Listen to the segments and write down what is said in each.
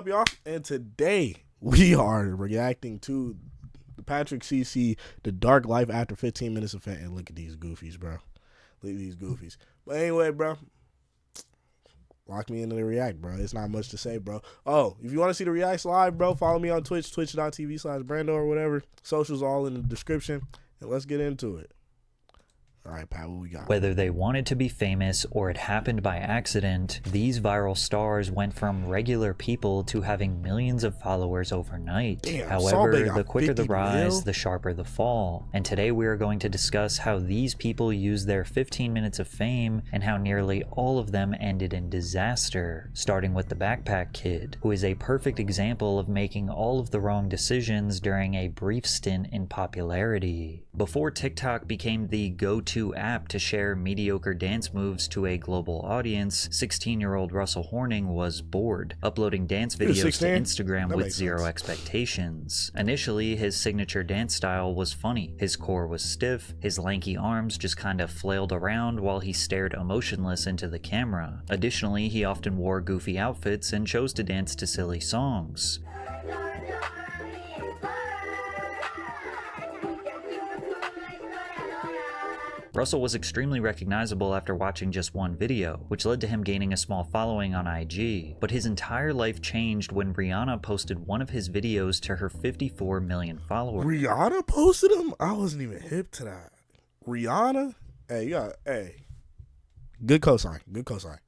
Up, y'all? And today we are reacting to the Patrick CC, The Dark Life After 15 Minutes of Fame. And look at these goofies, bro. Look at these goofies. But anyway, bro, lock me into the react, bro. It's not much to say, bro. Oh, if you want to see the reacts live, bro, follow me on Twitch, twitch.tv/Brando or whatever. Socials all in the description. And let's get into it. All right, Pat, what we got? Whether they wanted to be famous or it happened by accident, these viral stars went from regular people to having millions of followers overnight. Damn, however, the quicker the 50 rise, mil? the sharper the fall. And today we are going to discuss how these people used their 15 minutes of fame and how nearly all of them ended in disaster, starting with the Backpack Kid, who is a perfect example of making all of the wrong decisions during a brief stint in popularity. Before TikTok became the go-to app to share mediocre dance moves to a global audience, 16-year-old Russell Horning was bored, uploading dance videos to Instagram with zero expectations. Initially, his signature dance style was funny. His core was stiff, his lanky arms just kind of flailed around while he stared emotionless into the camera. Additionally, he often wore goofy outfits and chose to dance to silly songs. Russell was extremely recognizable after watching just one video, which led to him gaining a small following on IG, but his entire life changed when Rihanna posted one of his videos to her 54 million followers. Rihanna posted him? I wasn't even hip to that. Rihanna? Hey. Good cosign. Good cosign.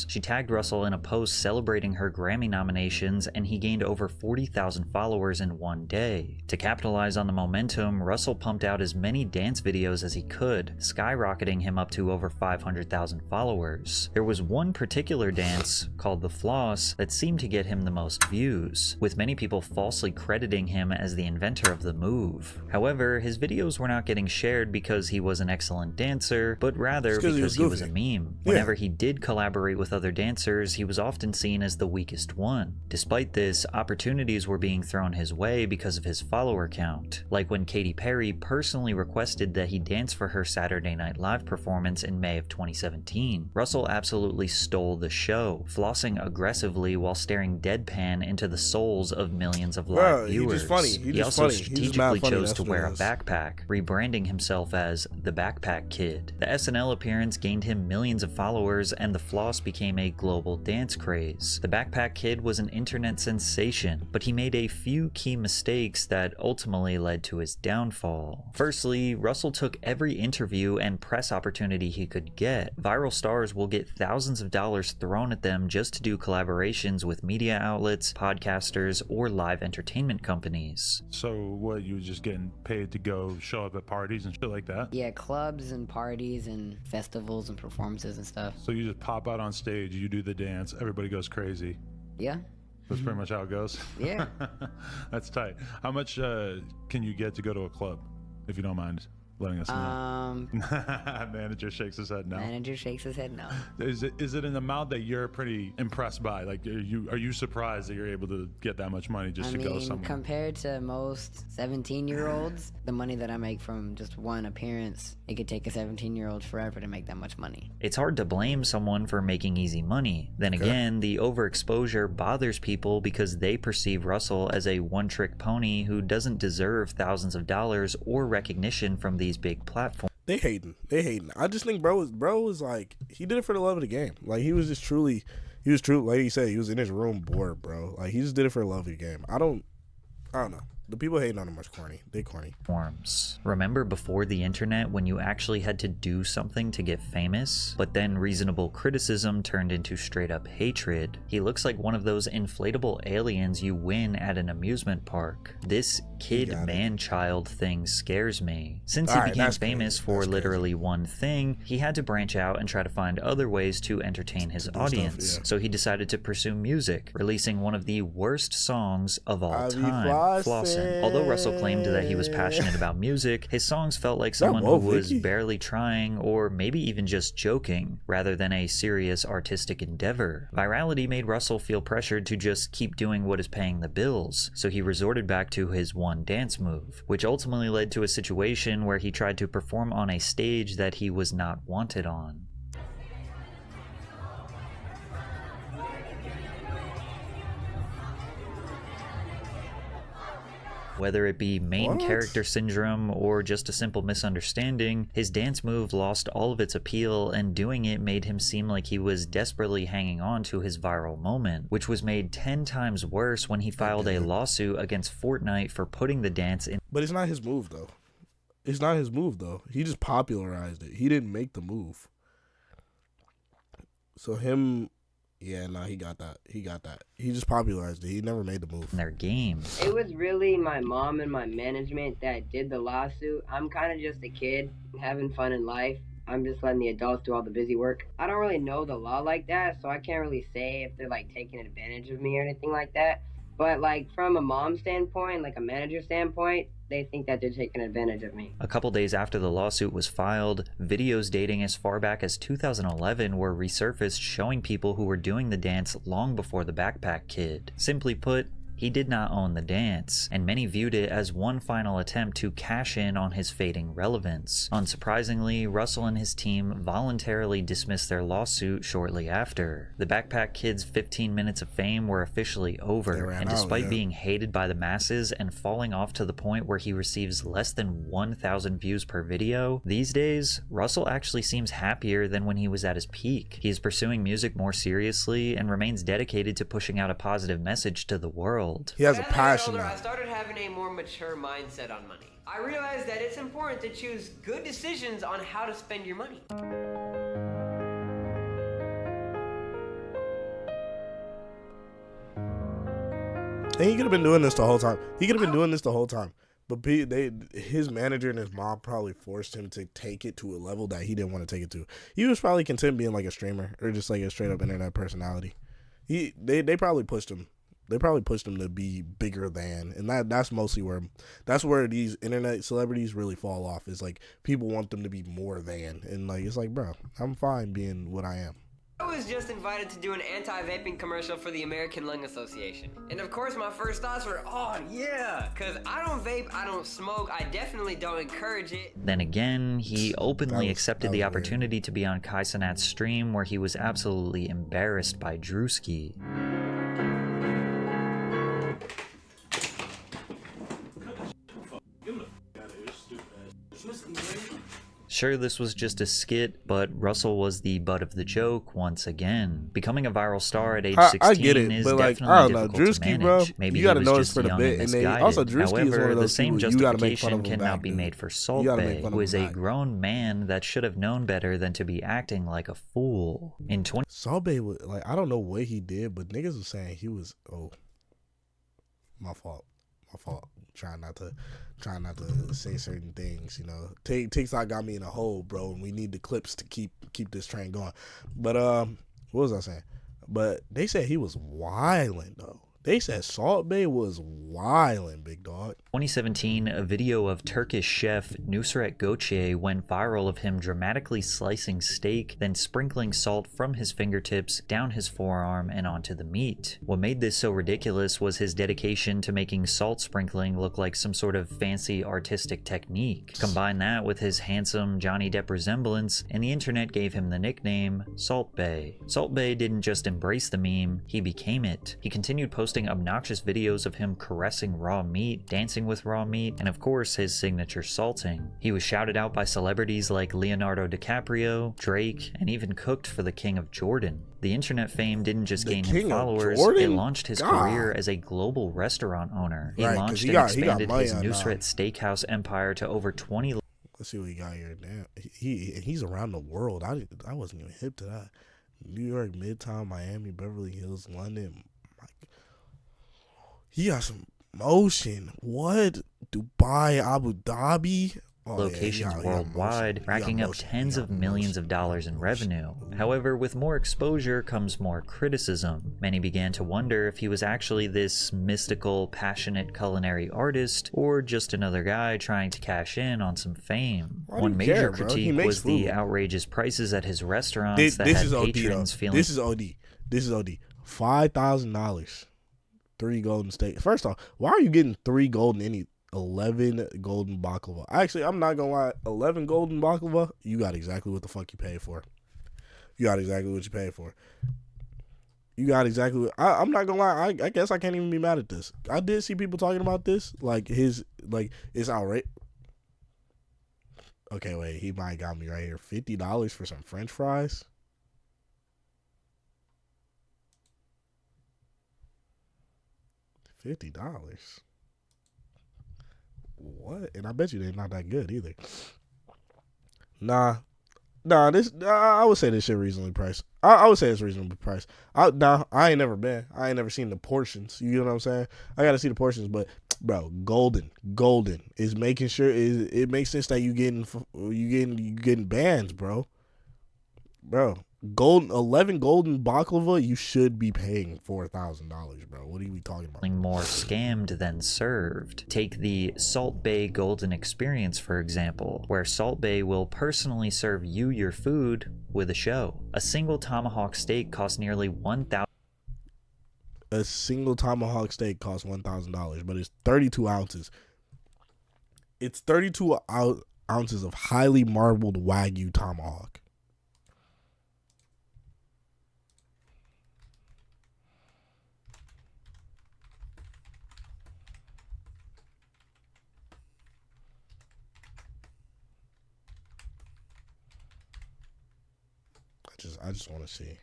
She tagged Russell in a post celebrating her Grammy nominations, and he gained over 40,000 followers in one day. To capitalize on the momentum, Russell pumped out as many dance videos as he could, skyrocketing him up to over 500,000 followers. There was one particular dance, called the Floss, that seemed to get him the most views, with many people falsely crediting him as the inventor of the move. However, his videos were not getting shared because he was an excellent dancer, but rather because he was a meme. Whenever he did collaborate with other dancers, he was often seen as the weakest one. Despite this, opportunities were being thrown his way because of his follower count, like when Katy Perry personally requested that he dance for her Saturday Night Live performance in May of 2017. Russell absolutely stole the show, flossing aggressively while staring deadpan into the souls of millions of live viewers. He also strategically chose to wear a backpack, rebranding himself as the Backpack Kid. The SNL appearance gained him millions of followers, and the floss became a global dance craze. The Backpack Kid was an internet sensation, but he made a few key mistakes that ultimately led to his downfall. Firstly, Russell took every interview and press opportunity he could get. Viral stars will get thousands of dollars thrown at them just to do collaborations with media outlets, podcasters, or live entertainment companies. So what, you were just getting paid to go show up at parties and shit like that? Yeah, clubs and parties and festivals and performances and stuff. So you just pop out on stage, you do the dance, everybody goes crazy. Yeah. That's pretty much how it goes. Yeah. That's tight. How much can you get to go to a club, if you don't mind letting us know? Manager shakes his head no. Manager shakes his head no. Is it an amount that you're pretty impressed by? Like, are you surprised that you're able to get that much money just to go somewhere? Compared to most 17-year-olds, the money that I make from just one appearance, it could take a 17-year-old forever to make that much money. It's hard to blame someone for making easy money. Then again, the overexposure bothers people because they perceive Russell as a one-trick pony who doesn't deserve thousands of dollars or recognition from these big platforms. They hating. I just think bro was like, he did it for the love of the game. Like, he was truly, like you said, he was in his room bored, bro. Like, he just did it for the love of the game. I don't know. The people hating on him are corny. They corny. Remember before the internet when you actually had to do something to get famous? But then reasonable criticism turned into straight up hatred. He looks like one of those inflatable aliens you win at an amusement park. This kid man-child thing scares me. Since he became famous for literally one thing, he had to branch out and try to find other ways to entertain his audience. So he decided to pursue music, releasing one of the worst songs of all time, Flossing. Although Russell claimed that he was passionate about music, his songs felt like someone who was barely trying or maybe even just joking, rather than a serious artistic endeavor. Virality made Russell feel pressured to just keep doing what is paying the bills, so he resorted back to his one dance move, which ultimately led to a situation where he tried to perform on a stage that he was not wanted on. Whether it be main What? character syndrome or just a simple misunderstanding, his dance move lost all of its appeal, and doing it made him seem like he was desperately hanging on to his viral moment, which was made 10 times worse when he filed a lawsuit against Fortnite for putting the dance in. But it's not his move, though. It's not his move, though. He just popularized it. He didn't make the move. So him... Yeah, nah, he got that. He just popularized it. He never made the move. In their games. It was really my mom and my management that did the lawsuit. I'm kind of just a kid having fun in life. I'm just letting the adults do all the busy work. I don't really know the law like that, so I can't really say if they're like taking advantage of me or anything like that. But like from a mom standpoint, like a manager standpoint, they think that they're taking advantage of me. A couple days after the lawsuit was filed, videos dating as far back as 2011 were resurfaced showing people who were doing the dance long before the Backpack Kid. Simply put, he did not own the dance, and many viewed it as one final attempt to cash in on his fading relevance. Unsurprisingly, Russell and his team voluntarily dismissed their lawsuit shortly after. The Backpack Kid's 15 minutes of fame were officially over, and despite being hated by the masses and falling off to the point where he receives less than 1,000 views per video, these days, Russell actually seems happier than when he was at his peak. He is pursuing music more seriously and remains dedicated to pushing out a positive message to the world. He has a passion. I started having a more mature mindset on money. I realized that it's important to choose good decisions on how to spend your money. And he could have been doing this the whole time. But his manager and his mom probably forced him to take it to a level that he didn't want to take it to. He was probably content being like a streamer or just like a straight up internet personality. They probably pushed him. They probably pushed him to be bigger than, and that's mostly where these internet celebrities really fall off. Is like people want them to be more than, and like it's like, bro, I'm fine being what I am. I was just invited to do an anti-vaping commercial for the American Lung Association. And of course my first thoughts were, oh yeah, because I don't vape, I don't smoke, I definitely don't encourage it. Then again, he openly accepted the opportunity to be on Kai Cenat's stream where he was absolutely embarrassed by Drewski. Sure, this was just a skit, but Russell was the butt of the joke once again. Becoming a viral star at age 16 I get it, is but like, definitely I don't know, difficult Drewski, to bro, manage. Maybe you gotta he know was this just for the young bit, and and they misguided. also Drewski is one However, of the those same people you gotta make fun of justification him cannot back, be dude. made for Salt You gotta make Bae, fun of who him is a back. grown man that should have known better than to be acting like a fool. In Salt Bae was like, I don't know what he did, but niggas was saying he was my fault. Trying not to say certain things, you know. TikTok got me in a hole, bro, and we need the clips to keep this train going. But what was I saying? But they said he was wilding though. They said Salt Bae was wilding, big dog. 2017, a video of Turkish chef Nusret Göçe went viral of him dramatically slicing steak, then sprinkling salt from his fingertips down his forearm and onto the meat. What made this so ridiculous was his dedication to making salt sprinkling look like some sort of fancy artistic technique. Combine that with his handsome Johnny Depp resemblance, and the internet gave him the nickname Salt Bae. Salt Bae didn't just embrace the meme, he became it. He continued posting obnoxious videos of him caressing raw meat, dancing with raw meat, and of course his signature salting. He was shouted out by celebrities like Leonardo DiCaprio, Drake, and even cooked for the King of Jordan. The internet fame didn't just gain him followers, it launched his career as a global restaurant owner. He launched and expanded his Nusret Steakhouse empire to over 20. Let's see what he got here. Damn, he's around the world. I wasn't even hip to that. New York, Midtown, Miami, Beverly Hills, London. He got some motion. What? Dubai, Abu Dhabi? Locations worldwide, racking up tens of millions of dollars in revenue. However, with more exposure comes more criticism. Many began to wonder if he was actually this mystical, passionate culinary artist, or just another guy trying to cash in on some fame. One major critique was the outrageous prices at his restaurants that had patrons feeling... This is OD. $5,000. 3 golden steak. First off, why are you getting 3 golden 11 golden baklava? Actually, I'm not gonna lie, 11 golden baklava, you got exactly what the fuck you paid for. You got exactly what you paid for. You got exactly what, I'm not gonna lie, I guess I can't even be mad at this. I did see people talking about this. Like it's outright. Okay, wait, he might got me right here. $50 for some French fries. $50. What? And I bet you they're not that good either. Nah, this I would say this shit reasonably priced. I would say it's reasonably priced. I ain't never been. I ain't never seen the portions. You know what I'm saying? I gotta see the portions, but bro, golden is making sure it makes sense that you getting bands, bro. Golden 11 golden baklava, you should be paying $4,000, bro. What are we talking about? More scammed than served. Take the Salt Bay Golden Experience, for example, where Salt Bay will personally serve you your food with a show. A single tomahawk steak costs nearly $1,000. A single tomahawk steak costs $1,000, but it's 32 ounces. It's 32 ounces of highly marbled Wagyu tomahawk. I just want to see.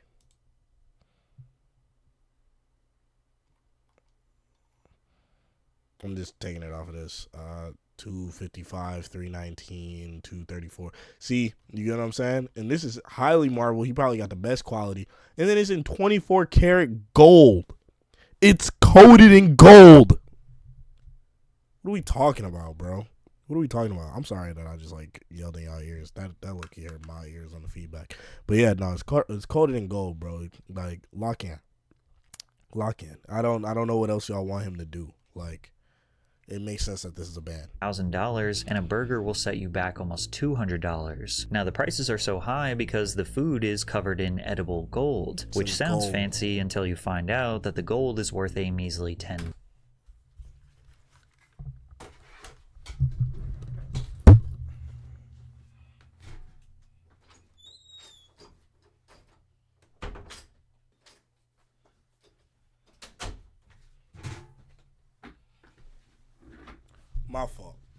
I'm just taking it off of this. 255, 319, 234. See, you get what I'm saying? And this is highly marble. He probably got the best quality. And then it's in 24 karat gold. It's coated in gold. What are we talking about, bro? What are we talking about? I'm sorry that I just like yelled in y'all ears. That look here, my ears on the feedback. But yeah, no, it's coated in gold, bro. Like lock in. I don't know what else y'all want him to do. Like, it makes sense that this is a ban. $1,000, and a burger will set you back almost $200. Now the prices are so high because the food is covered in edible gold, which sounds fancy until you find out that the gold is worth a measly $10.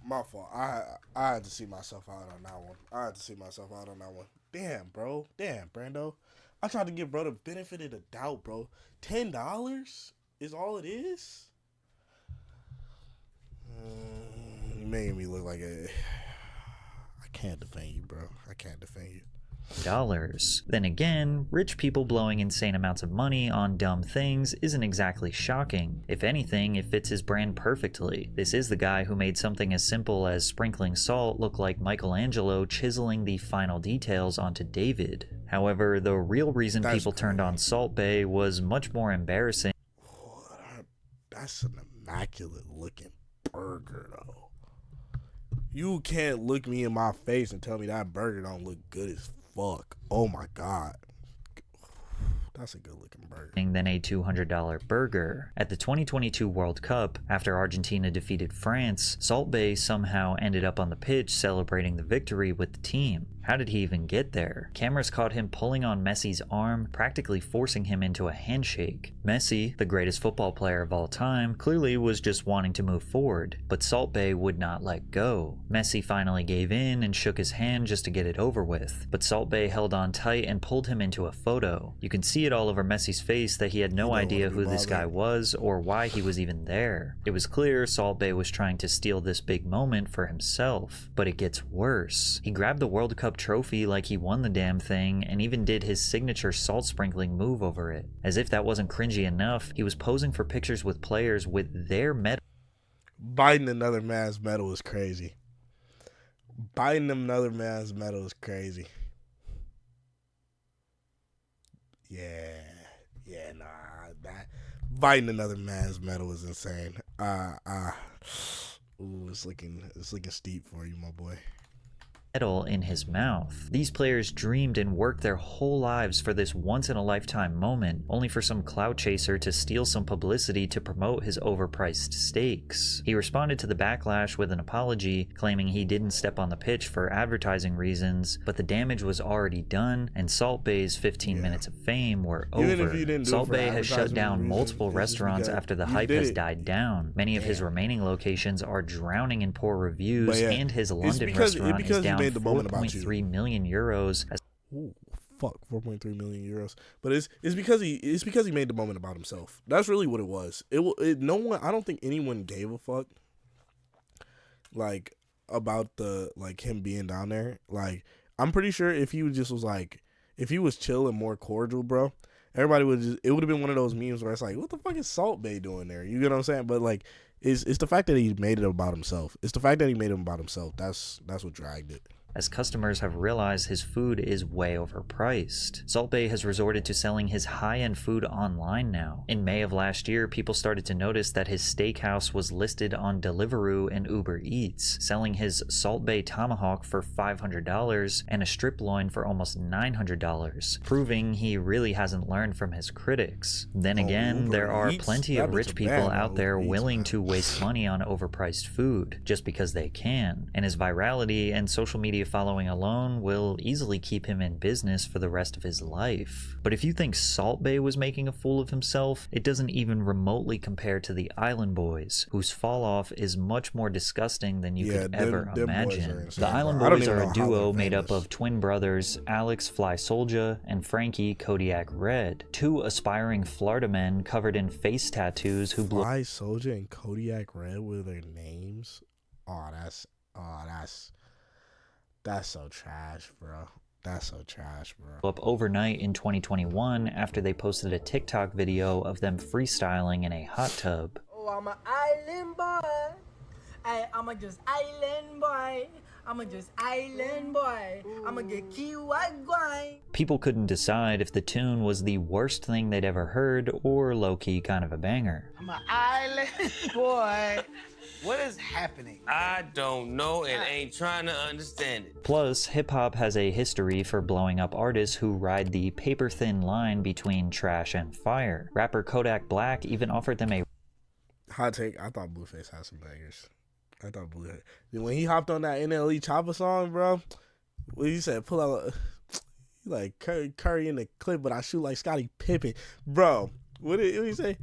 My fault. I had to see myself out on that one. Damn, bro. Damn, Brando. I tried to give bro the benefit of the doubt, bro. $10 is all it is? You making me look like a... I can't defend you, bro. I can't defend you. Then again, rich people blowing insane amounts of money on dumb things isn't exactly shocking. If anything, it fits his brand perfectly. This is the guy who made something as simple as sprinkling salt look like Michelangelo chiseling the final details onto David. However, the real reason people turned on Salt Bay was much more embarrassing. That's an immaculate looking burger, though. You can't look me in my face and tell me that burger don't look good as fuck. Oh my god. That's a good looking burger. Than a $200 burger. At the 2022 World Cup, after Argentina defeated France, Salt Bay somehow ended up on the pitch celebrating the victory with the team. How did he even get there? Cameras caught him pulling on Messi's arm, practically forcing him into a handshake. Messi, the greatest football player of all time, clearly was just wanting to move forward, but Salt Bay would not let go. Messi finally gave in and shook his hand just to get it over with, but Salt Bay held on tight and pulled him into a photo. You can see it all over Messi's face that he had no idea who this guy was or why he was even there. It was clear Salt Bay was trying to steal this big moment for himself, but it gets worse. He grabbed the World Cup trophy like he won the damn thing and even did his signature salt sprinkling move over it. As if that wasn't cringy enough, he was posing for pictures with players with their medal. Biting another man's medal is crazy. Biting another man's medal is crazy. Yeah, nah, that biting another man's medal is insane. Ooh, it's looking steep for you, my boy. metal in his mouth. These players dreamed and worked their whole lives for this once-in-a-lifetime moment, only for some clout chaser to steal some publicity to promote his overpriced stakes. He responded to the backlash with an apology, claiming he didn't step on the pitch for advertising reasons, but the damage was already done, and Salt Bay's 15 minutes of fame were over. Salt Bay has shut down multiple restaurants after the hype has died down. Many of his remaining locations are drowning in poor reviews, and his London restaurant is down 4.3 million euros. Ooh, fuck, 4.3 million euros. But it's because he made the moment about himself. That's really what it was. No one, I don't think anyone gave a fuck like about him being down there. Like, I'm pretty sure if he was chill and more cordial, bro, everybody it would have been one of those memes where it's like, what the fuck is Salt Bay doing there? You get what I'm saying? But like, it's the fact that he made it about himself. It's the fact that he made it about himself. That's what dragged it. As customers have realized his food is way overpriced. Salt Bay has resorted to selling his high-end food online now. In May of last year, people started to notice that his steakhouse was listed on Deliveroo and Uber Eats, selling his Salt Bay tomahawk for $500 and a strip loin for almost $900, proving he really hasn't learned from his critics. Then again, there are plenty of rich people out there willing to waste money on overpriced food just because they can, and his virality and social media following alone will easily keep him in business for the rest of his life. But if you think Salt Bay was making a fool of himself, it doesn't even remotely compare to the Island Boys, whose fall off is much more disgusting than you could ever imagine. The Island Boys are a duo made up of twin brothers Alex Fly Soldier and Frankie Kodiak Red, two aspiring Florida men covered in face tattoos who blew Fly Soldier and Kodiak Red with their names. That's so trash, bro. That's so trash, bro. Up overnight in 2021 after they posted a TikTok video of them freestyling in a hot tub. Oh, I'm an island boy. I'm a just island boy. I'm a just island boy. I'm a get kiwi guy. People couldn't decide if the tune was the worst thing they'd ever heard or low-key kind of a banger. I'm an island boy. What is happening? I don't know and ain't trying to understand it. Plus, hip-hop has a history for blowing up artists who ride the paper-thin line between trash and fire. Rapper Kodak Black even offered them a hot take. I thought Blueface had some bangers. When he hopped on that NLE Chopper song, bro, when he said, pull out, like Curry in the clip, but I shoot like Scottie Pippen. Bro, what did he say?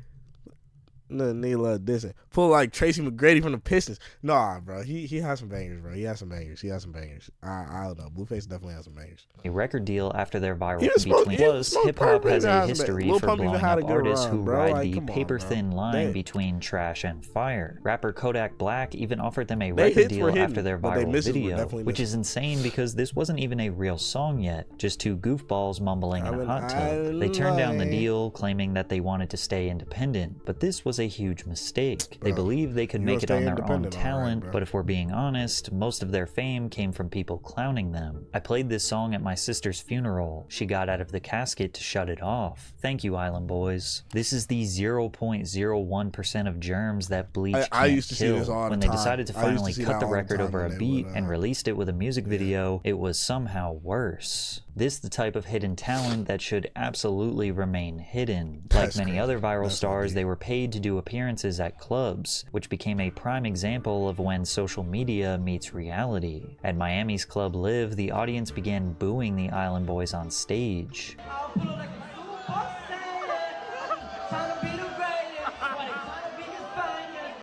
No, Neela dissing. Pull like Tracy McGrady from the Pistons. Nah, bro. He has some bangers, bro. He has some bangers. I don't know. Blueface definitely has some bangers. A record deal after their viral between. Plus, hip hop has a history for blowing up artists who ride the paper-thin line between trash and fire. Rapper Kodak Black even offered them a record deal after their viral video, which is insane because this wasn't even a real song yet, just two goofballs mumbling in a hot tub. They turned down the deal, claiming that they wanted to stay independent, but this was a huge mistake. They believed they could make it on their own talent, but if we're being honest, most of their fame came from people clowning them. I played this song at my sister's funeral. She got out of the casket to shut it off. Thank you, Island Boys. This is the 0.01% of germs that bleach can't kill. When they decided to finally cut the record over a beat and released it with a music video, it was somehow worse. This the type of hidden talent that should absolutely remain hidden. Like many other viral stars, they were paid to do appearances at clubs, which became a prime example of when social media meets reality. At Miami's Club Live, the audience began booing the Island Boys on stage.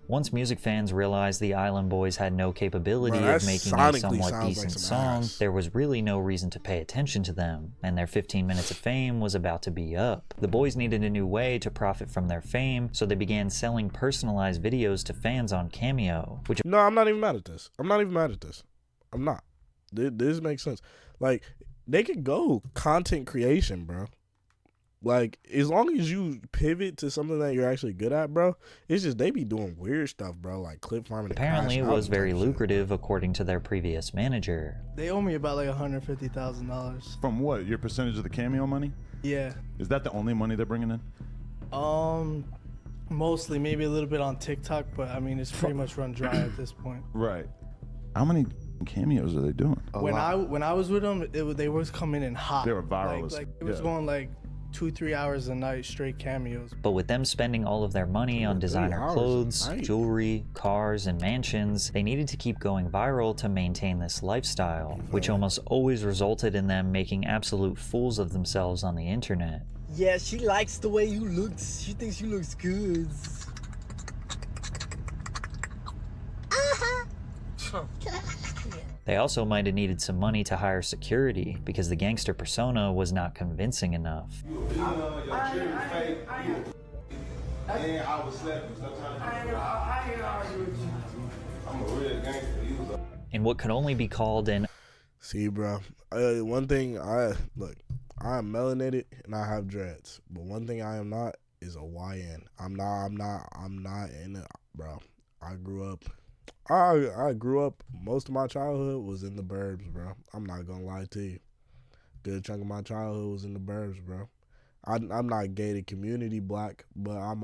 Once music fans realized the Island Boys had no capability of making a somewhat decent song, there was really no reason to pay attention to them, and their 15 minutes of fame was about to be up. The boys needed a new way to profit from their fame, so they began selling personalized videos to fans on Cameo. No, I'm not even mad at this. I'm not. This makes sense. Like, they could go content creation, bro. Like, as long as you pivot to something that you're actually good at, bro, it's just they be doing weird stuff, bro, like clip farming. Apparently, it was very lucrative, according to their previous manager. They owe me about like $150,000. From what? Your percentage of the Cameo money? Yeah. Is that the only money they're bringing in? Mostly, maybe a little bit on TikTok, but I mean, it's pretty much run dry at this point. Right. How many cameos are they doing? When I was with them, they was coming in hot. They were viral. Like it was going like 2-3 hours a night straight cameos. But with them spending all of their money on designer clothes, jewelry, cars, and mansions, they needed to keep going viral to maintain this lifestyle, which almost always resulted in them making absolute fools of themselves on the internet. Yeah, she likes the way you look. She thinks you looks good. They also might have needed some money to hire security because the gangster persona was not convincing enough. In what could only be called an See, bro, one thing I'm melanated and I have dreads, but one thing I am not is a YN. I'm not in it, bro. I grew up, most of my childhood was in the burbs, bro. I'm not gonna lie to you. Good chunk of my childhood was in the burbs, bro. I'm not gated community black, but I'm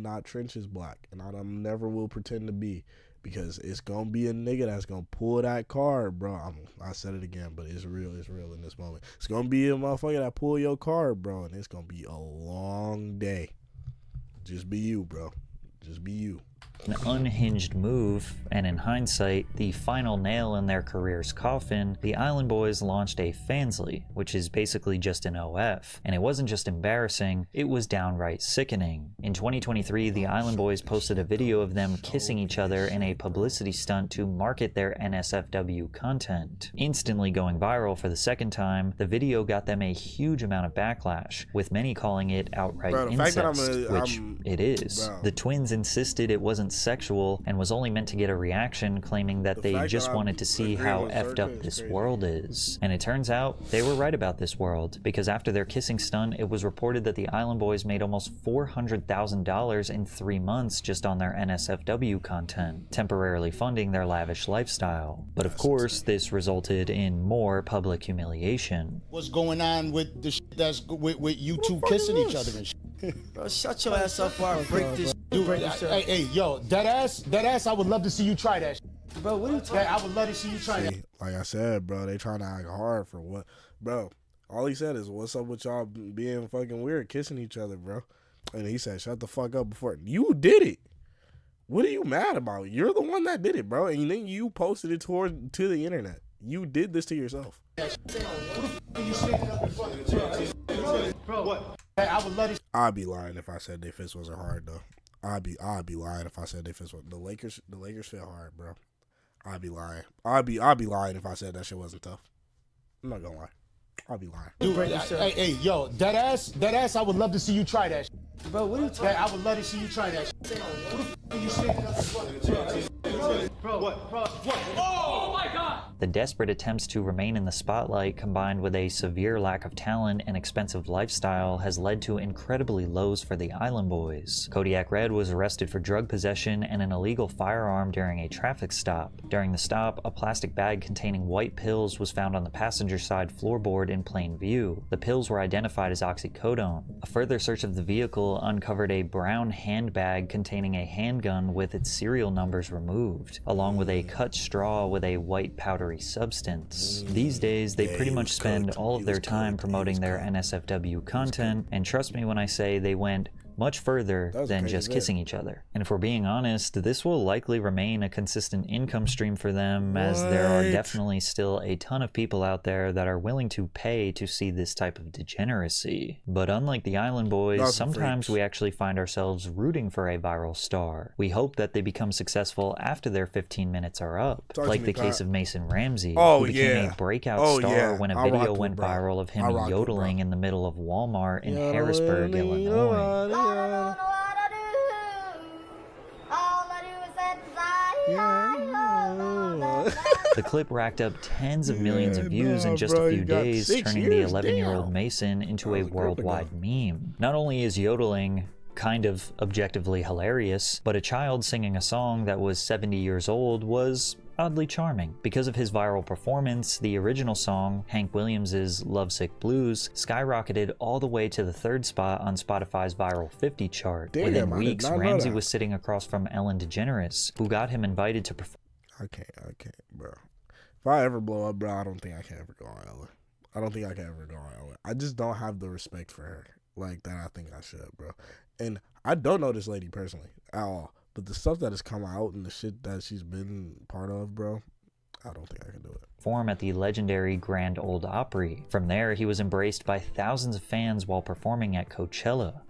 not trenches black, and I never will pretend to be, because it's gonna be a nigga that's gonna pull that card, bro. I said it again, but it's real in this moment. It's gonna be a motherfucker that pull your card, bro, and it's gonna be a long day. Just be you, bro. Just be you. An unhinged move, and in hindsight, the final nail in their career's coffin, the Island Boys launched a Fansly, which is basically just an OF. And it wasn't just embarrassing, it was downright sickening. In 2023, the Island Boys posted a video of them kissing each other in a publicity stunt to market their NSFW content. Instantly going viral for the second time, the video got them a huge amount of backlash, with many calling it outright incest, which it is. Bro. The twins insisted it wasn't sexual and was only meant to get a reaction, claiming that they just wanted to see how effed up this world is. And it turns out they were right about this world, because after their kissing stunt, it was reported that the Island Boys made almost $400,000 in 3 months just on their NSFW content, temporarily funding their lavish lifestyle. But of course, this resulted in more public humiliation. What's going on with the shit that's with you two kissing each other and shit? Bro, shut your ass up before I break this. Dude, hey, yo, that ass, I would love to see you try that shit. Bro, what are you talking about? I would love to see you try that. Like I said, bro, they trying to act hard for what? Bro, all he said is, what's up with y'all being fucking weird, kissing each other, bro? And he said, shut the fuck up before. You did it. What are you mad about? You're the one that did it, bro. And then you posted it to the internet. You did this to yourself. Bro, what? I would love to. I'd be lying if I said they fist wasn't hard, though. I'd be lying if I said they fist wasn't. The Lakers fit hard, bro. I'd be lying. I'd be lying if I said that shit wasn't tough. I'm not gonna lie. I'd be lying. Dude, hey, yo, that ass, I would love to see you try that shit. Bro, what are you talking about? I would love to see you try that shit. Bro, what? Oh my God! The desperate attempts to remain in the spotlight, combined with a severe lack of talent and expensive lifestyle, has led to incredibly lows for the Island Boys. Kodiak Red was arrested for drug possession and an illegal firearm during a traffic stop. During the stop, a plastic bag containing white pills was found on the passenger side floorboard in plain view. The pills were identified as oxycodone. A further search of the vehicle uncovered a brown handbag containing a handgun with its serial numbers removed, along with a cut straw with a white powdery substance. These days, they pretty much spend all of their time promoting their NSFW content, and trust me when I say they went much further than just kissing each other. And if we're being honest, this will likely remain a consistent income stream for them, as there are definitely still a ton of people out there that are willing to pay to see this type of degeneracy. But unlike the Island Boys, sometimes we actually find ourselves rooting for a viral star. We hope that they become successful after their 15 minutes are up, like the case of Mason Ramsey, who became a breakout star when a video went viral of him yodeling in the middle of Walmart in Harrisburg, Illinois. The clip racked up tens of millions of views in just a few days, turning the 11-year-old Mason into a worldwide meme. Not only is yodeling kind of objectively hilarious, but a child singing a song that was 70 years old was oddly charming. Because of his viral performance, the original song, Hank Williams' Lovesick Blues, skyrocketed all the way to the 3rd spot on Spotify's Viral 50 chart. Within weeks, Ramsey was sitting across from Ellen DeGeneres, who got him invited to perform. I can't, bro. If I ever blow up, bro, I don't think I can ever go on Ellen. I don't think I can ever go on Ellen. I just don't have the respect for her like that I think I should, bro. And I don't know this lady personally at all. But the stuff that has come out and the shit that she's been part of, bro, I don't think I can do it. Perform at the legendary Grand Ole Opry. From there, he was embraced by thousands of fans while performing at Coachella.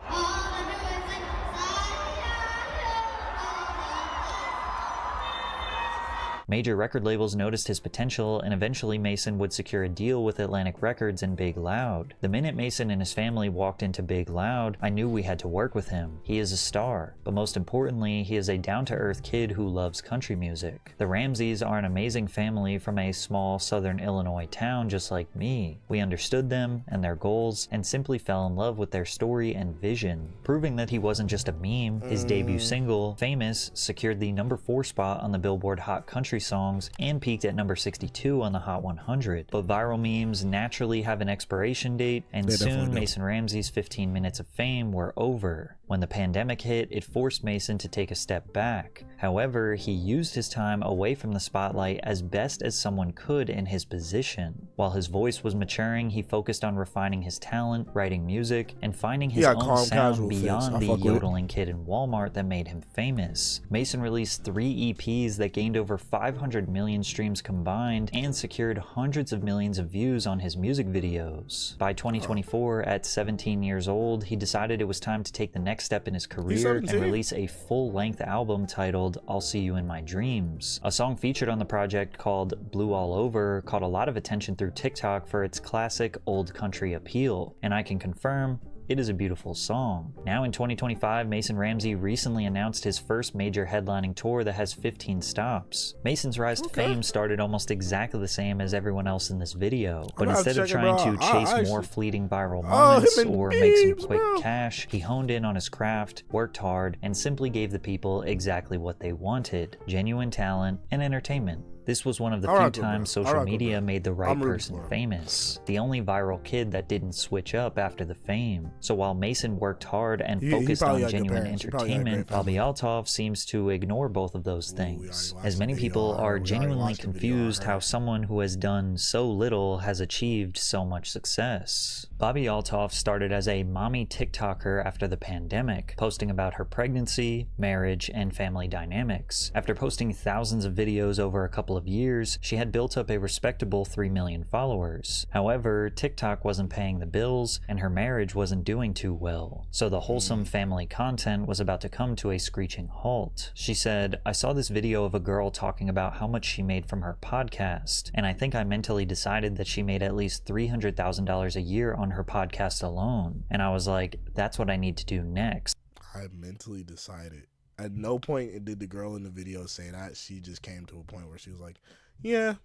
Major record labels noticed his potential, and eventually Mason would secure a deal with Atlantic Records and Big Loud. The minute Mason and his family walked into Big Loud, I knew we had to work with him. He is a star, but most importantly, he is a down-to-earth kid who loves country music. The Ramseys are an amazing family from a small southern Illinois town just like me. We understood them and their goals, and simply fell in love with their story and vision. Proving that he wasn't just a meme, his debut single, Famous, secured the #4 spot on the Billboard Hot Country Songs and peaked at number 62 on the Hot 100. But viral memes naturally have an expiration date, and soon Mason Ramsey's 15 minutes of fame were over. When the pandemic hit, it forced Mason to take a step back. However, he used his time away from the spotlight as best as someone could in his position. While his voice was maturing, he focused on refining his talent, writing music, and finding his own sound beyond the yodeling kid in Walmart that made him famous. Mason released 3 EPs that gained over 500 million streams combined and secured hundreds of millions of views on his music videos. By 2024, at 17 years old, he decided it was time to take the next step in his career and release a full-length album titled I'll See You in My Dreams. A song featured on the project called Blue All Over caught a lot of attention through TikTok for its classic old country appeal, and I can confirm it is a beautiful song. Now in 2025, Mason Ramsey recently announced his first major headlining tour that has 15 stops. Mason's rise to fame started almost exactly the same as everyone else in this video, but instead of trying to chase more fleeting viral moments or make some quick cash, he honed in on his craft, worked hard, and simply gave the people exactly what they wanted: genuine talent and entertainment. This was one of the few times social media made the right person famous. The only viral kid that didn't switch up after the fame. So while Mason worked hard and focused on genuine entertainment, Bobby Althoff seems to ignore both of those things. As many people are genuinely confused how someone who has done so little has achieved so much success. Bobby Althoff started as a mommy TikToker after the pandemic, posting about her pregnancy, marriage, and family dynamics. After posting thousands of videos over a couple of years, she had built up a respectable 3 million followers. However, TikTok wasn't paying the bills, and her marriage wasn't doing too well, so the wholesome family content was about to come to a screeching halt. She said, "I saw this video of a girl talking about how much she made from her podcast, and I think I mentally decided that she made at least $300,000 a year on her podcast alone, and I was like, that's what I need to do next." I mentally decided. At no point did the girl in the video say that. She just came to a point where she was like, yeah,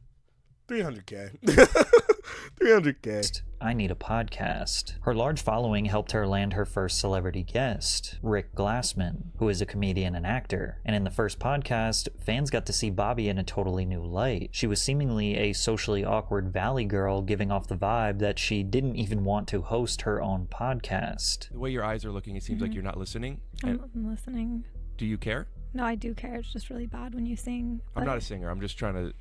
300K. 300K. I need a podcast. Her large following helped her land her first celebrity guest, Rick Glassman, who is a comedian and actor. And in the first podcast, fans got to see Bobby in a totally new light. She was seemingly a socially awkward valley girl, giving off the vibe that she didn't even want to host her own podcast. The way your eyes are looking, it seems like you're not listening. I'm listening. Do you care? No, I do care. It's just really bad when you sing. I'm not a singer. I'm just trying to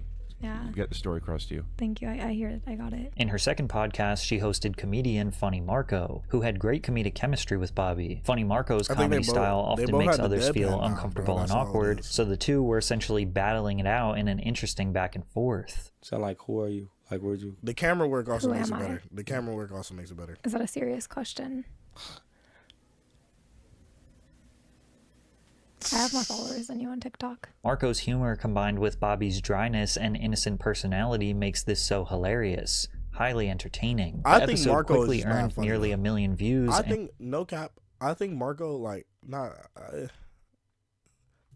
get the story across to you. Thank you. I hear it. I got it. In her second podcast, she hosted comedian Funny Marco, who had great comedic chemistry with Bobby. Funny Marco's comedy style often makes others feel uncomfortable and awkward, so the two were essentially battling it out in an interesting back and forth. So, like, who are you? Like, where'd you? The camera work also makes it better. The camera work also makes it better. Is that a serious question? I have more followers than you on TikTok. Marco's humor combined with Bobby's dryness and innocent personality makes this so hilarious. Highly entertaining. The episode Marco quickly earned nearly 1 million views. I think, no cap, I think Marco, like, not...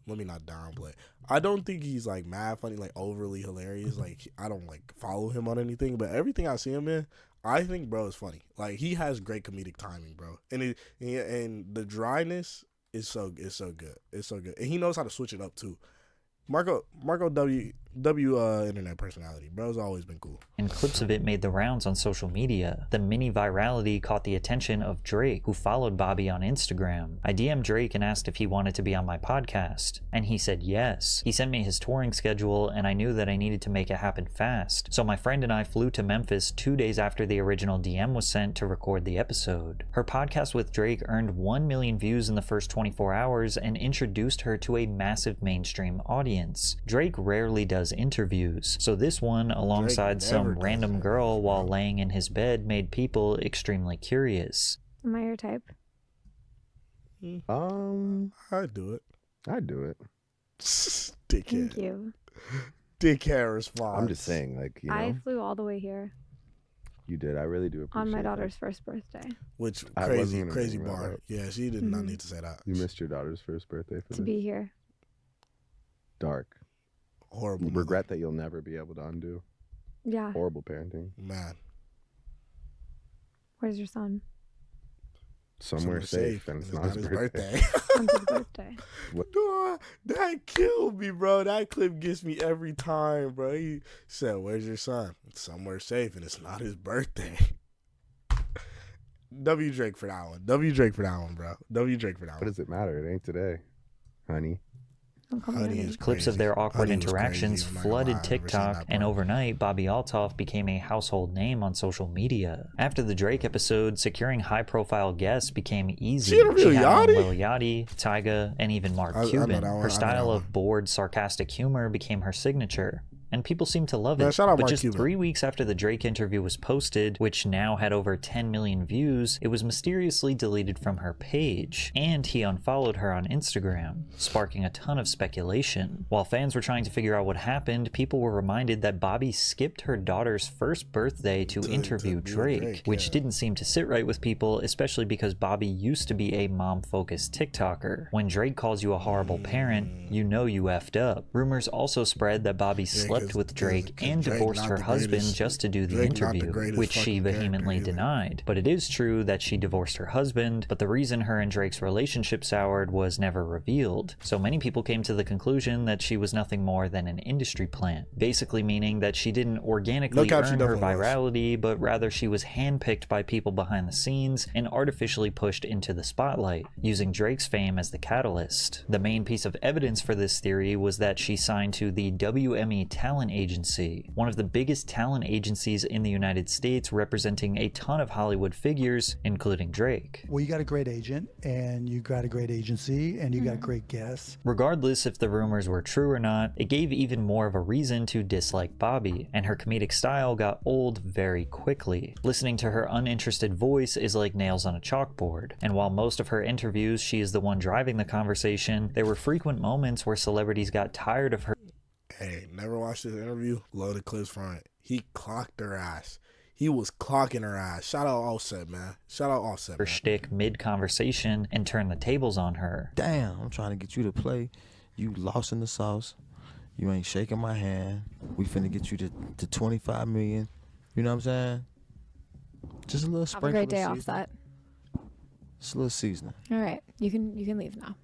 let me not downplay. I don't think he's, like, mad funny, like, overly hilarious. Like, I don't, like, follow him on anything, but everything I see him in, I think bro is funny. Like, he has great comedic timing, bro. And the dryness... It's so good. It's so good. And he knows how to switch it up too. Marco W internet personality. Bro's always been cool. And clips of it made the rounds on social media. The mini virality caught the attention of Drake, who followed Bobby on Instagram. I DM'd Drake and asked if he wanted to be on my podcast, and he said yes. He sent me his touring schedule, and I knew that I needed to make it happen fast. So my friend and I flew to Memphis 2 days after the original DM was sent to record the episode. Her podcast with Drake earned 1 million views in the first 24 hours and introduced her to a massive mainstream audience. Drake rarely does interviews, so this one, alongside some random girl while laying in his bed, made people extremely curious. Am I your type? I'd do it. Dickhead. Thank you. Dickhead response. I'm just saying, like, you know. I flew all the way here You did. I really do appreciate on my that. daughter's first birthday. Which I crazy wasn't gonna bring that bar. up. Yeah, she did not need to say that. You missed your daughter's first birthday for To this. be here. Dark. Horrible. Regret that you'll never be able to undo. Yeah. Horrible parenting. Man. Where's your son? Somewhere safe, and it's not his birthday. When's his birthday? Dog, that killed me, bro. That clip gets me every time, bro. He said, "Where's your son?" It's somewhere safe, and it's not his birthday. W Drake for that one. W Drake for that one, bro. W Drake for that one. What does it matter? It ain't today, honey. Clips of their awkward Honey was interactions crazy. I'm not gonna flooded lie, I've never seen TikTok, that and part. overnight, Bobby Altoff became a household name on social media. After the Drake episode, securing high-profile guests became easy. She interviewed had on Yachty? Lil Yachty, Tyga, and even Mark I know Cuban. that one, I Her know style that of bored, sarcastic humor became her signature, and people seemed to love Man, it. shout out But Mark just Cuban. 3 weeks after the Drake interview was posted, which now had over 10 million views, it was mysteriously deleted from her page, and he unfollowed her on Instagram, sparking a ton of speculation. While fans were trying to figure out what happened, people were reminded that Bobby skipped her daughter's first birthday to interview Drake, which didn't seem to sit right with people, especially because Bobby used to be a mom-focused TikToker. When Drake calls you a horrible parent, you know you effed up. Rumors also spread that Bobby slept with Drake and Drake divorced not her the husband greatest- just to do the Drake not the interview, greatest which she fucking character vehemently either. denied. But it is true that she divorced her husband, but the reason her and Drake's relationship soured was never revealed. So many people came to the conclusion that she was nothing more than an industry plant, basically meaning that she didn't organically No cap, she earn her definitely was. virality, but rather she was handpicked by people behind the scenes and artificially pushed into the spotlight, using Drake's fame as the catalyst. The main piece of evidence for this theory was that she signed to the WME Talent Agency, one of the biggest talent agencies in the United States, representing a ton of Hollywood figures, including Drake. Well, you got a great agent, and you got a great agency, and you got great guests. Regardless if the rumors were true or not, it gave even more of a reason to dislike Bobby, and her comedic style got old very quickly. Listening to her uninterested voice is like nails on a chalkboard, and while most of her interviews she is the one driving the conversation, there were frequent moments where celebrities got tired of her. Hey, never watched this interview. Love the clips from it. He clocked her ass. He was clocking her ass. Shout out Offset, man. Shout out Offset, her man. shtick mid-conversation and turn the tables on her. Damn, I'm trying to get you to play. You lost in the sauce. You ain't shaking my hand. We finna get you to 25 million. You know what I'm saying? Just a little Have sprinkle a great day, of seasoning. Offset. Just a little seasoning. All right, you can leave now.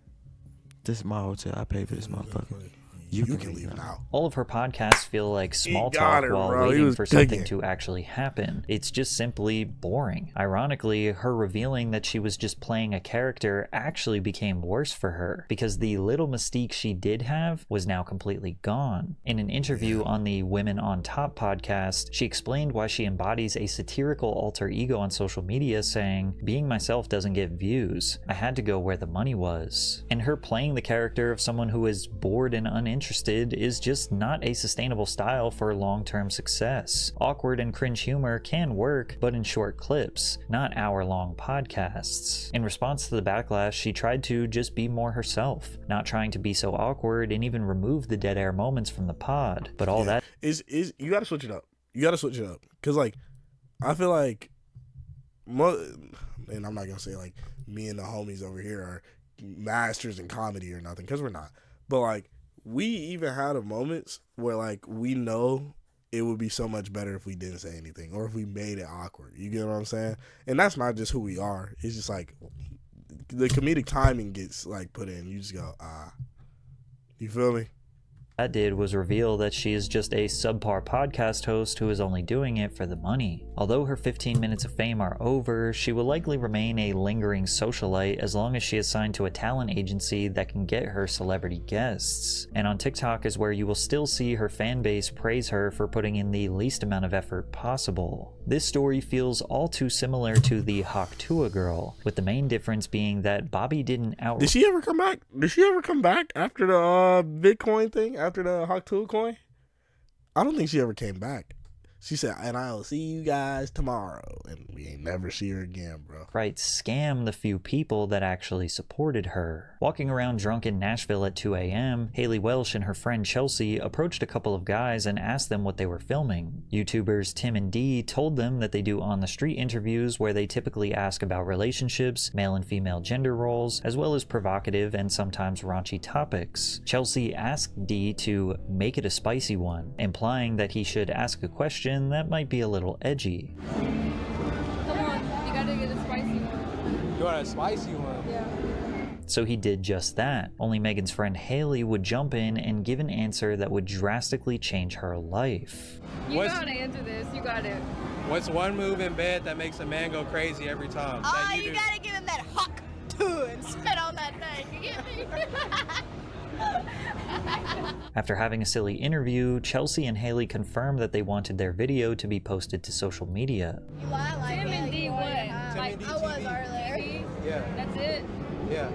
This is my hotel. I paid for this motherfucker. You can leave now. All of her podcasts feel like small got talk her, while bro. He waiting was for something digging. to actually happen. It's just simply boring. Ironically, her revealing that she was just playing a character actually became worse for her, because the little mystique she did have was now completely gone. In an interview on the Women on Top podcast, she explained why she embodies a satirical alter ego on social media, saying, "Being myself doesn't get views. I had to go where the money was." And her playing the character of someone who is bored and uninterested is just not a sustainable style for long-term success. Awkward and cringe humor can work, but in short clips, not hour-long podcasts. In response to the backlash, she tried to just be more herself, not trying to be so awkward, and even remove the dead air moments from the pod. But all that is you gotta switch it up. You gotta switch it up. Cause like I feel like and I'm not gonna say like me and the homies over here are masters in comedy or nothing, because we're not. But like we even had moments where like we know it would be so much better if we didn't say anything or if we made it awkward. You get what I'm saying? And that's not just who we are. It's just like the comedic timing gets like put in. You just go, you feel me? that did was reveal that she is just a subpar podcast host who is only doing it for the money. Although her 15 minutes of fame are over, she will likely remain a lingering socialite as long as she is signed to a talent agency that can get her celebrity guests. And on TikTok is where you will still see her fan base praise her for putting in the least amount of effort possible. This story feels all too similar to the Haktua girl, with the main difference being that Bobby didn't out- Did she ever come back? Did she ever come back after the Bitcoin thing? After the Haktua coin? I don't think she ever came back. She said, and I'll see you guys tomorrow. And we ain't never see her again, bro. Right, scam the few people that actually supported her. Walking around drunk in Nashville at 2 a.m., Haley Welsh and her friend Chelsea approached a couple of guys and asked them what they were filming. YouTubers Tim and Dee told them that they do on-the-street interviews where they typically ask about relationships, male and female gender roles, as well as provocative and sometimes raunchy topics. Chelsea asked Dee to make it a spicy one, implying that he should ask a question that might be a little edgy. Come on, you gotta get a spicy one. You want a spicy one? Yeah. So he did just that, only Megan's friend Haley would jump in and give an answer that would drastically change her life. You gotta answer this, you got it. What's one move in bed that makes a man go crazy every time? Oh, you gotta give him that huck to and spit on that thing, you get me? After having a silly interview, Chelsea and Haley confirmed that they wanted their video to be posted to social media. You lie like Tim and D what? Like I was earlier. Yeah. That's it? Yeah.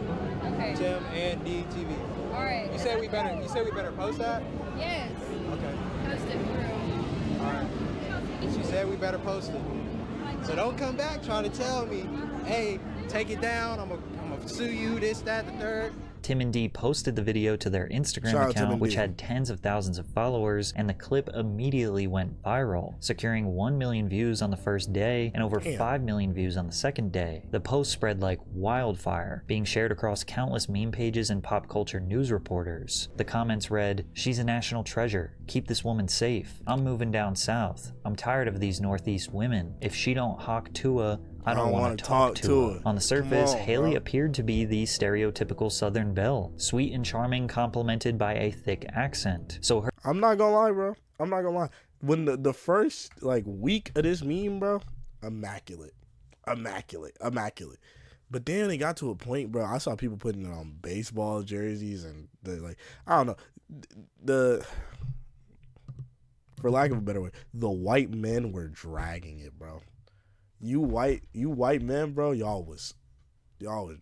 Okay. Tim and D TV. All right. You said we better post that? Yes. Okay. Post it through. All right. She said we better post it. So don't come back trying to tell me, hey, take it down. I'm gonna sue you. This, that, the third. Tim and Dee posted the video to their Instagram account, which had tens of thousands of followers, and the clip immediately went viral, securing 1 million views on the first day and over 5 million views on the second day. The post spread like wildfire, being shared across countless meme pages and pop culture news reporters. The comments read, "She's a national treasure. Keep this woman safe. I'm moving down south. I'm tired of these Northeast women. If she don't hawk Tua, I don't want to talk to her." On the surface, Haley appeared to be the stereotypical Southern belle, sweet and charming, complemented by a thick accent. So her— I'm not gonna lie, bro. I'm not gonna lie. When the first week of this meme, bro, immaculate. But then it got to a point, bro. I saw people putting it on baseball jerseys and I don't know, for lack of a better way, the white men were dragging it, bro. You white men, bro, y'all was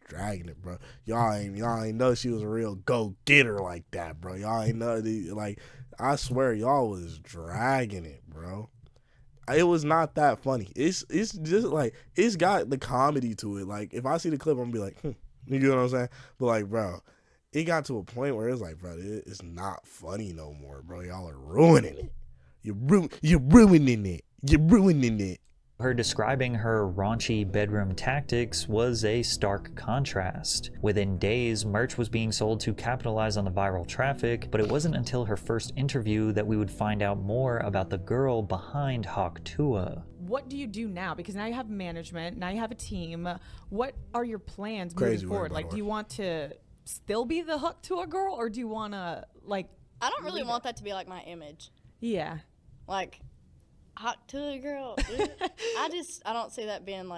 dragging it, bro. Y'all ain't know she was a real go-getter like that, bro. Y'all ain't know, I swear, y'all was dragging it, bro. It was not that funny. It's just it's got the comedy to it. If I see the clip, I'm gonna be like, you know what I'm saying? But bro, it got to a point where it's bro, it's not funny no more, bro. Y'all are ruining it. You're ruining it. You're ruining it. Her describing her raunchy bedroom tactics was a stark contrast. Within days, merch was being sold to capitalize on the viral traffic, but it wasn't until her first interview that we would find out more about the girl behind Hawk Tua. What do you do now? Because now you have management, now you have a team. What are your plans moving forward? Do you want to still be the Hawk Tua girl, or do you want to I don't really want that to be my image. Yeah. Hot to a girl. I don't see that being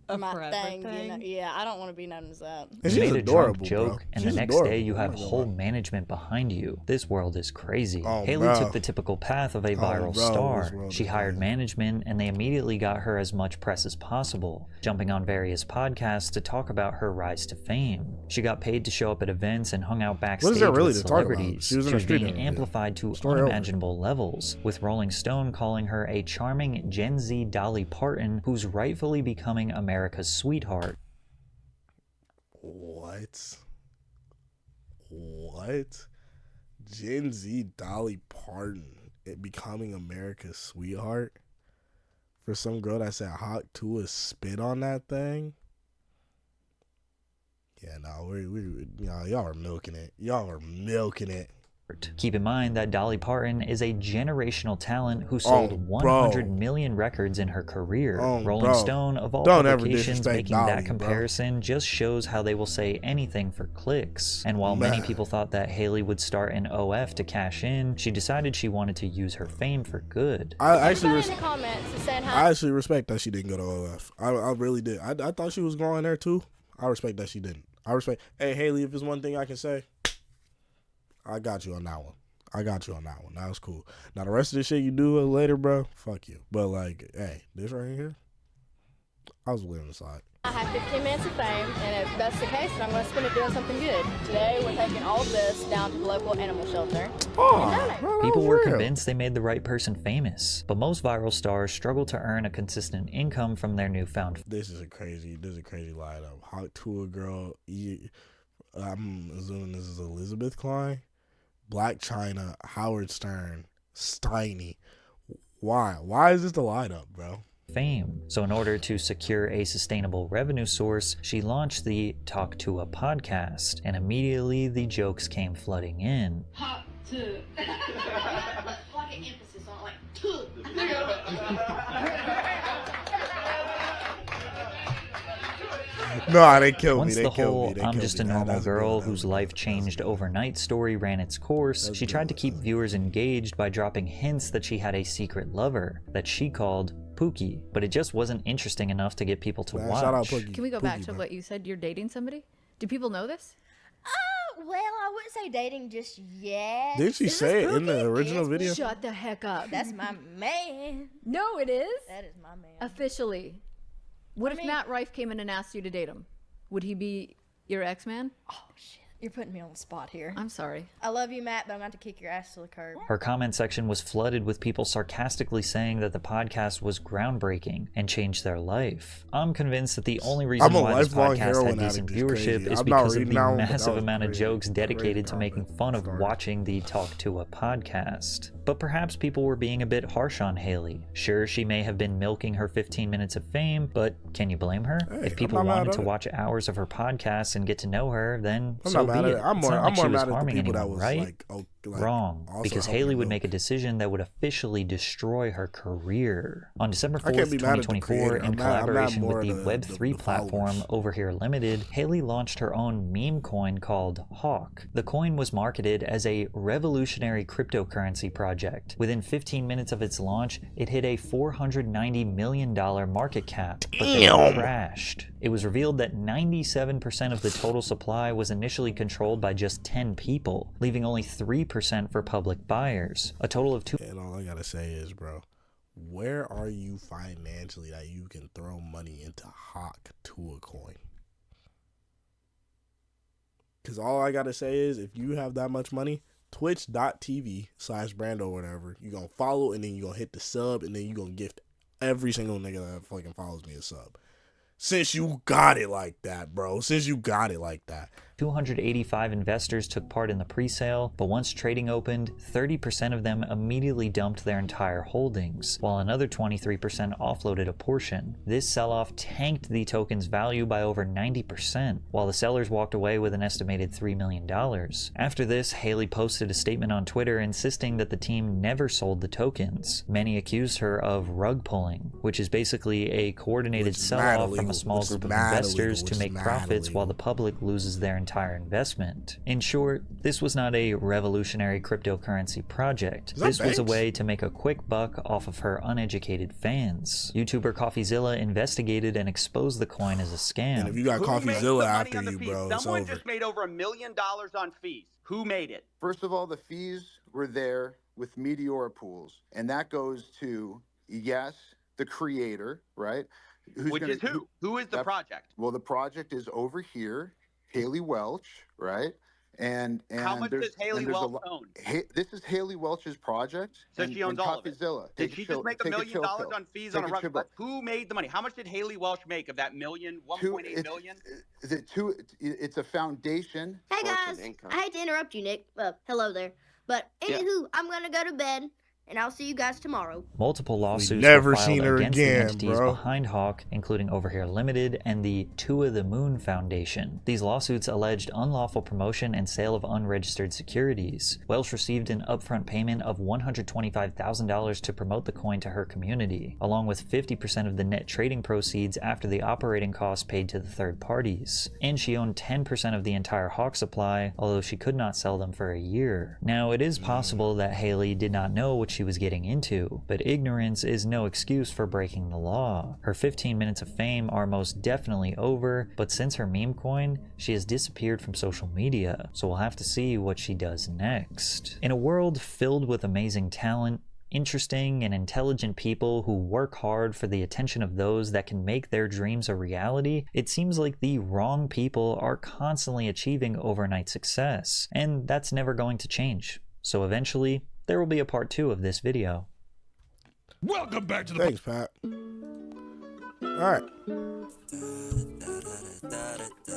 a my thing. You know? Yeah, I don't want to be known as that. You made a drunk joke, and the next day you have whole management behind you. This world is crazy. Haley took the typical path of a viral star. She hired management, and they immediately got her as much press as possible, jumping on various podcasts to talk about her rise to fame. She got paid to show up at events and hung out backstage with celebrities. She was being amplified to unimaginable levels, with Rolling Stone calling her a charming Gen Z Dolly Parton who's rightfully becoming America's sweetheart. What? Gen Z Dolly Parton becoming America's sweetheart? For some girl that said Hawk Tua spit on that thing? Yeah, no, y'all are milking it. Y'all are milking it. Keep in mind that Dolly Parton is a generational talent who sold 100 million records in her career. Rolling Stone, of all publications, making Dolly, that comparison just shows how they will say anything for clicks. And while many people thought that Hailey would start an OF to cash in, she decided she wanted to use her fame for good. I actually respect that she didn't go to OF. I really did. I thought she was going there too. I respect that she didn't. Hey, Hailey, if there's one thing I can say, I got you on that one. That was cool. Now, the rest of the shit you do later, bro, fuck you. But, like, hey, this right here, I was living inside. I have 15 minutes of fame, and if that's the case, then I'm going to spend it doing something good. Today, we're taking all of this down to the local animal shelter. People were convinced they made the right person famous, but most viral stars struggle to earn a consistent income from their newfound. This is a crazy lineup. Hot Tour Girl, I'm assuming this is Elizabeth Klein. Black China, Howard Stern, Steiny. Why is this the lineup, bro? Fame. So in order to secure a sustainable revenue source, she launched the Talk to a podcast, and immediately the jokes came flooding in. Hot to. Like an emphasis on like to. No, they killed Once me. the whole "I'm just a normal girl whose life changed overnight" story ran its course, she tried to keep viewers engaged by dropping hints that she had a secret lover that she called Pookie, but it just wasn't interesting enough to get people to watch. Shout out Pookie. Can we go back to what you said? You're dating somebody? Do people know this? Well, I wouldn't say dating just yet. Did she say it in the original video? Shut the heck up. That's my man. No, it is. That is my man. Officially. What if Matt Rife came in and asked you to date him? Would he be your ex-man? Oh, shit. You're putting me on the spot here. I'm sorry. I love you, Matt, but I'm going to kick your ass to the curb. Her comment section was flooded with people sarcastically saying that the podcast was groundbreaking and changed their life. I'm convinced that the only reason why this podcast had decent viewership is because of the massive amount of jokes dedicated to making fun of watching the Talk to a podcast. But perhaps people were being a bit harsh on Hailey. Sure, she may have been milking her 15 minutes of fame, but can you blame her? If people wanted to watch hours of her podcast and get to know her, then so be it. I'm It's not like she was mad at harming the people that anyone, was right? Wrong, because Hailey would make a decision that would officially destroy her career. On December 4th, 2024, in collaboration with the Web3 platform Over Here Limited, Hailey launched her own meme coin called Hawk. The coin was marketed as a revolutionary cryptocurrency project. Within 15 minutes of its launch, it hit a $490 million market cap, but then crashed. It was revealed that 97% of the total supply was initially controlled by just 10 people, leaving only 3% for public buyers. A total of And all I gotta say is, bro, where are you financially that you can throw money into Hawk to a coin? Because all I gotta say is, if you have that much money, twitch.tv/Brando or whatever, you're gonna follow, and then you're gonna hit the sub, and then you're gonna gift every single nigga that fucking follows me a sub. Since you got it like that, bro. 285 investors took part in the pre-sale, but once trading opened, 30% of them immediately dumped their entire holdings, while another 23% offloaded a portion. This sell-off tanked the token's value by over 90%, while the sellers walked away with an estimated $3 million. After this, Hailey posted a statement on Twitter insisting that the team never sold the tokens. Many accused her of rug pulling, which is basically a coordinated sell-off from a small group of investors to make profits while the public loses their entire investment. In short, this was not a revolutionary cryptocurrency project. This was a way to make a quick buck off of her uneducated fans. YouTuber CoffeeZilla investigated and exposed the coin as a scam. And if you got CoffeeZilla after you, bro, it's Someone over. just made over $1 million on fees. Who made it? First of all, the fees were there with Meteora Pools, and that goes to, yes, the creator, right? Who is the project? Well, the project is over here, Hailey Welch, right? And how much does Hailey Welch own? This is Hailey Welch's project. So she owns all of it. Did she just make $1 million on fees on a rug? Who made the money? How much did Hailey Welch make of that million? 1.8 million? It's a foundation. Hey guys, I hate to interrupt you, Nick. Hello there. But anywho, I'm gonna go to bed. and I'll see you guys tomorrow. Multiple lawsuits never were filed seen her against the again, entities bro. behind Hawk, including Over Here Limited and the Two of the Moon Foundation. These lawsuits alleged unlawful promotion and sale of unregistered securities. Welsh received an upfront payment of $125,000 to promote the coin to her community, along with 50% of the net trading proceeds after the operating costs paid to the third parties. And she owned 10% of the entire Hawk supply, although she could not sell them for a year. Now, it is possible that Haley did not know what she was getting into, but ignorance is no excuse for breaking the law. Her 15 minutes of fame are most definitely over, but since her meme coin, she has disappeared from social media, so we'll have to see what she does next. In a world filled with amazing talent, interesting and intelligent people who work hard for the attention of those that can make their dreams a reality, it seems like the wrong people are constantly achieving overnight success, and that's never going to change. So eventually, there will be a part 2 of this video. Welcome back to the... Thanks, Pat. Alright.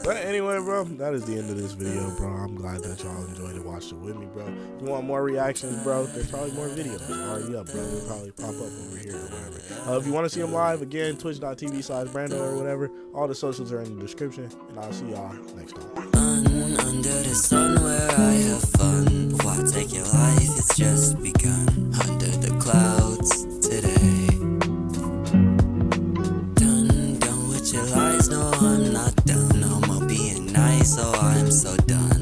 But anyway, bro, that is the end of this video, bro. I'm glad that y'all enjoyed it, watched it with me, bro. If you want more reactions, bro, there's probably more videos already up, bro. They'll probably pop up over here or whatever. If you want to see them live, again, twitch.tv/Brando or whatever. All the socials are in the description, and I'll see y'all next time. Under the sun where I have fun. Why take your life? It's just begun. Under the clouds today. Done with your lies. No, I'm not done. No more being nice. Oh, I'm so done.